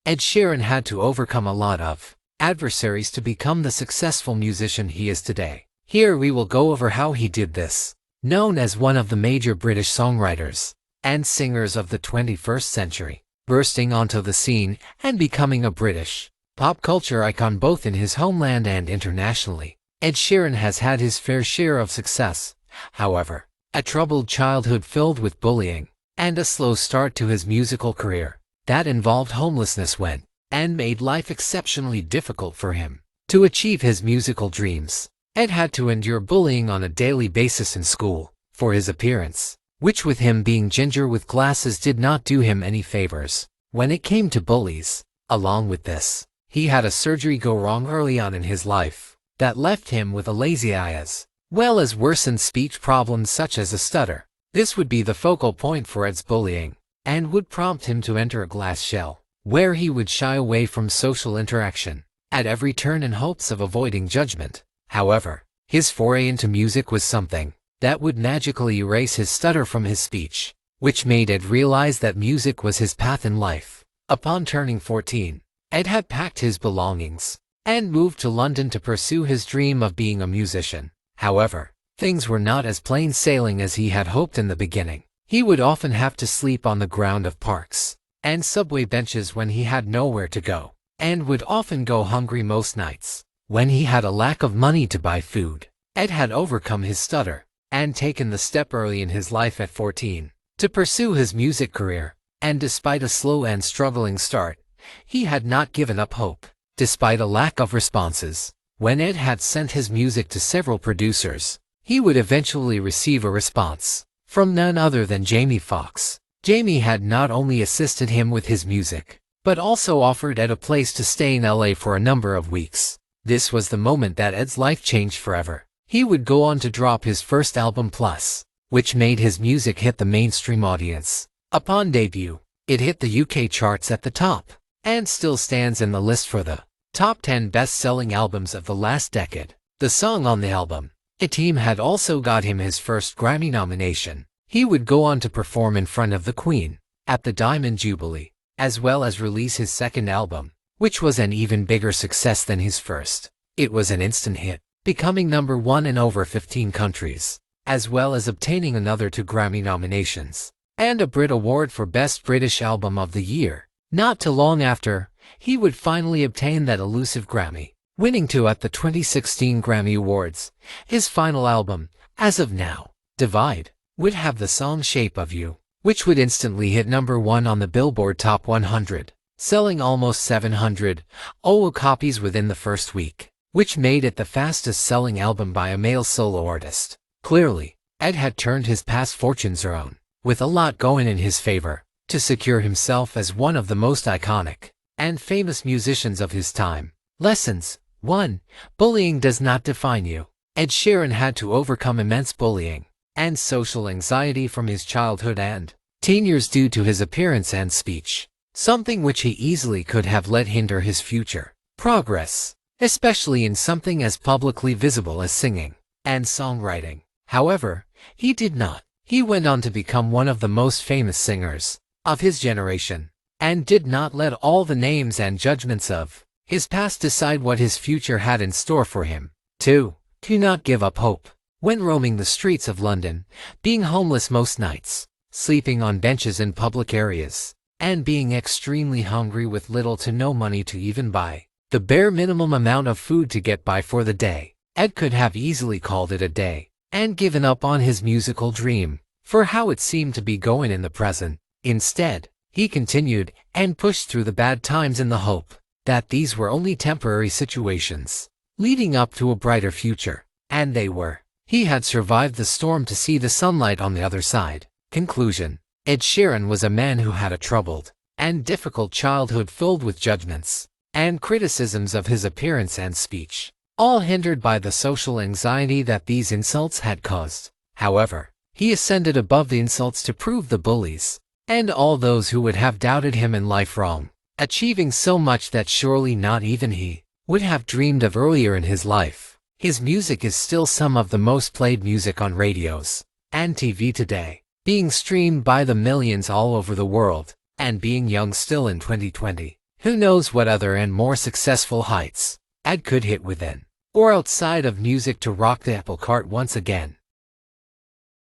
Ed Sheeran had to overcome a lot of adversaries to become the successful musician he is today. Here we will go over how he did this. Known as one of the major British songwriters and singers of the 21st century, bursting onto the scene and becoming a British pop culture icon both in his homeland and internationally, Ed Sheeran has had his fair share of success. However, a troubled childhood filled with bullying and a slow start to his musical career that involved homelessness went and made life exceptionally difficult for him. To achieve his musical dreams, Ed had to endure bullying on a daily basis in school for his appearance, which with him being ginger with glasses did not do him any favors when it came to bullies. Along with this, he had a surgery go wrong early on in his life that left him with a lazy eye as well as worsened speech problems such as a stutter. This would be the focal point for Ed's bullying and would prompt him to enter a glass shell, where he would shy away from social interaction at every turn in hopes of avoiding judgment. However, his foray into music was something that would magically erase his stutter from his speech, which made Ed realize that music was his path in life. Upon turning 14, Ed had packed his belongings and moved to London to pursue his dream of being a musician. However, things were not as plain sailing as he had hoped in the beginning. He would often have to sleep on the ground of parks and subway benches when he had nowhere to go, and would often go hungry most nights. When he had a lack of money to buy food, Ed had overcome his stutter and taken the step early in his life at 14 to pursue his music career, and despite a slow and struggling start, he had not given up hope. Despite a lack of responses, when Ed had sent his music to several producers, he would eventually receive a response from none other than Jamie Foxx. Jamie had not only assisted him with his music, but also offered Ed a place to stay in LA for a number of weeks. This was the moment that Ed's life changed forever. He would go on to drop his first album Plus, which made his music hit the mainstream audience. Upon debut, it hit the UK charts at the top, and still stands in the list for the top 10 best-selling albums of the last decade. The song on the album, "A Team," had also got him his first Grammy nomination. He would go on to perform in front of the Queen at the Diamond Jubilee, as well as release his second album, which was an even bigger success than his first. It was an instant hit, becoming #1 in over 15 countries, as well as obtaining another 2 Grammy nominations and a Brit Award for Best British Album of the Year. Not too long after, he would finally obtain that elusive Grammy, winning 2 at the 2016 Grammy Awards. His final album, as of now, Divide, would have the song Shape of You, which would instantly hit #1 on the Billboard Top 100, selling almost 700,000 copies within the first week, which made it the fastest-selling album by a male solo artist. Clearly, Ed had turned his past fortunes around, with a lot going in his favor, to secure himself as one of the most iconic and famous musicians of his time. Lessons 1. Bullying does not define you. Ed Sheeran had to overcome immense bullying and social anxiety from his childhood and teen years due to his appearance and speech, something which he easily could have let hinder his future progress, especially in something as publicly visible as singing and songwriting. However, he did not. He went on to become one of the most famous singers of his generation, and did not let all the names and judgments of his past decide what his future had in store for him. 2. Do not give up hope. When roaming the streets of London, being homeless most nights, sleeping on benches in public areas, and being extremely hungry with little to no money to even buy the bare minimum amount of food to get by for the day, Ed could have easily called it a day and given up on his musical dream for how it seemed to be going in the present. Instead, he continued and pushed through the bad times in the hope that these were only temporary situations, leading up to a brighter future. And they were. He had survived the storm to see the sunlight on the other side. Conclusion. Ed Sheeran was a man who had a troubled and difficult childhood filled with judgments and criticisms of his appearance and speech, all hindered by the social anxiety that these insults had caused. However, he ascended above the insults to prove the bullies and all those who would have doubted him in life wrong, achieving so much that surely not even he would have dreamed of earlier in his life. His music is still some of the most played music on radios and TV today, being streamed by the millions all over the world, and being young still in 2020. Who knows what other and more successful heights Ed could hit within or outside of music to rock the apple cart once again.